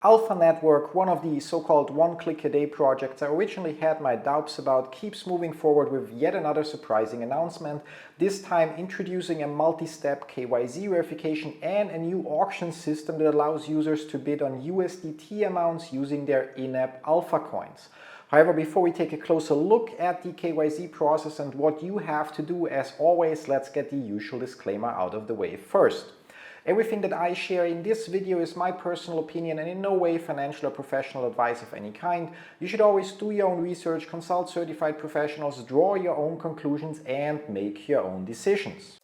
Alpha Network, one of the so-called one-click-a-day projects I originally had my doubts about, keeps moving forward with yet another surprising announcement, this time introducing a multi-step KYC verification and a new auction system that allows users to bid on USDT amounts using their in-app Alpha coins. However, before we take a closer look at the KYC process and what you have to do, as always, let's get the usual disclaimer out of the way first. Everything that I share in this video is my personal opinion and in no way financial or professional advice of any kind. You should always do your own research, consult certified professionals, draw your own conclusions and make your own decisions.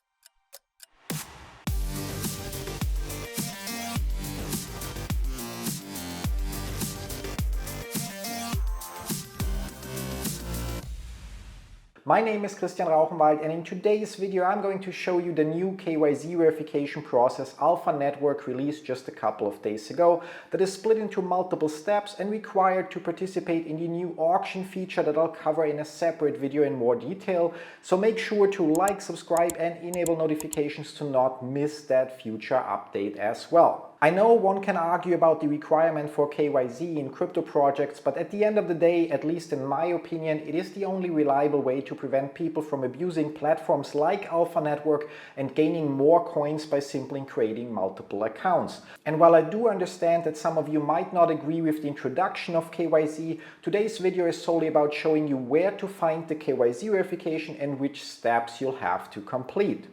My name is Rauchenwald, and in today's video I'm going to show you the new KYC verification process Alpha Network released just a couple of days ago that is split into multiple steps and required to participate in the new auction feature that I'll cover in a separate video in more detail. So make sure to like, subscribe and enable notifications to not miss that future update as well. I know one can argue about the requirement for KYC in crypto projects, but at the end of the day, at least in my opinion, it is the only reliable way to prevent people from abusing platforms like Alpha Network and gaining more coins by simply creating multiple accounts. And while I do understand that some of you might not agree with the introduction of KYC, today's video is solely about showing you where to find the KYC verification and which steps you'll have to complete.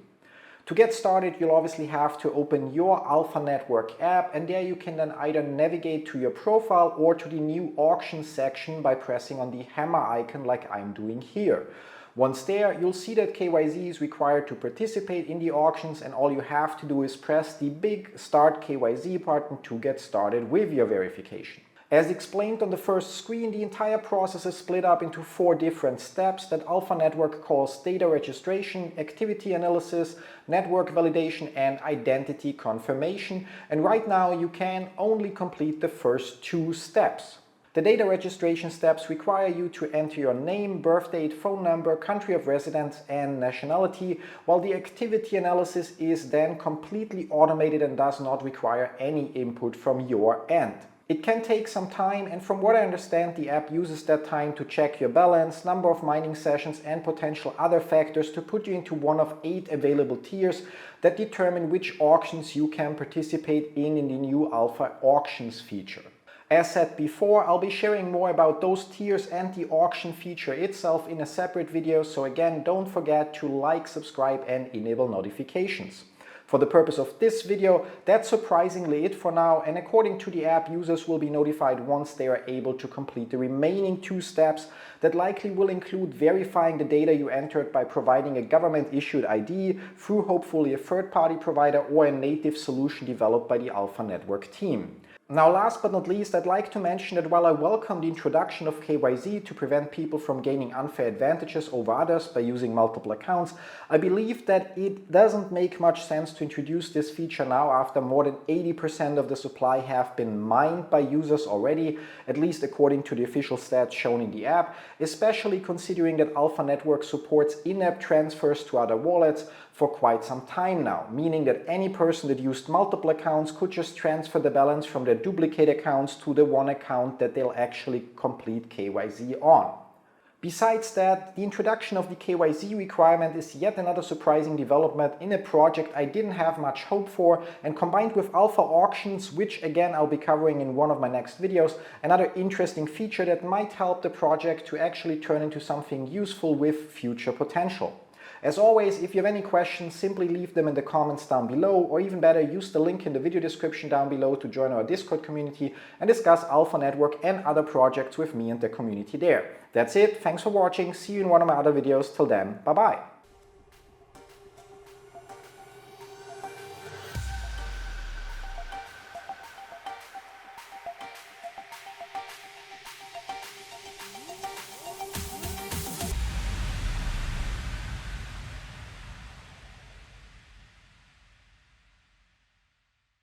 To get started, you'll obviously have to open your Alpha Network app, and there you can then either navigate to your profile or to the new auction section by pressing on the hammer icon like I'm doing here. Once there, you'll see that KYC is required to participate in the auctions, and all you have to do is press the big Start KYC button to get started with your verification. As explained on the first screen, the entire process is split up into 4 different steps that Alpha Network calls data registration, activity analysis, network validation and identity confirmation. And right now you can only complete the first 2 steps. The data registration steps require you to enter your name, birth date, phone number, country of residence and nationality, while the activity analysis is then completely automated and does not require any input from your end. It can take some time, and from what I understand, the app uses that time to check your balance, number of mining sessions and potential other factors to put you into one of 8 available tiers that determine which auctions you can participate in the new Alpha Auctions feature. As said before, I'll be sharing more about those tiers and the auction feature itself in a separate video, so again, don't forget to like, subscribe and enable notifications. For the purpose of this video, that's surprisingly it for now, and according to the app, users will be notified once they are able to complete the remaining 2 steps that likely will include verifying the data you entered by providing a government-issued ID through hopefully a third-party provider or a native solution developed by the Alpha Network team. Now, last but not least, I'd like to mention that while I welcome the introduction of KYC to prevent people from gaining unfair advantages over others by using multiple accounts, I believe that it doesn't make much sense to introduce this feature now after more than 80% of the supply have been mined by users already, at least according to the official stats shown in the app, especially considering that Alpha Network supports in-app transfers to other wallets for quite some time now, meaning that any person that used multiple accounts could just transfer the balance from their duplicate accounts to the one account that they'll actually complete KYC on. Besides that, the introduction of the KYC requirement is yet another surprising development in a project I didn't have much hope for, and combined with Alpha Auctions, which again I'll be covering in one of my next videos, another interesting feature that might help the project to actually turn into something useful with future potential. As always, if you have any questions, simply leave them in the comments down below, or even better, use the link in the video description down below to join our Discord community and discuss Alpha Network and other projects with me and the community there. That's it, thanks for watching, see you in one of my other videos, till then, bye bye!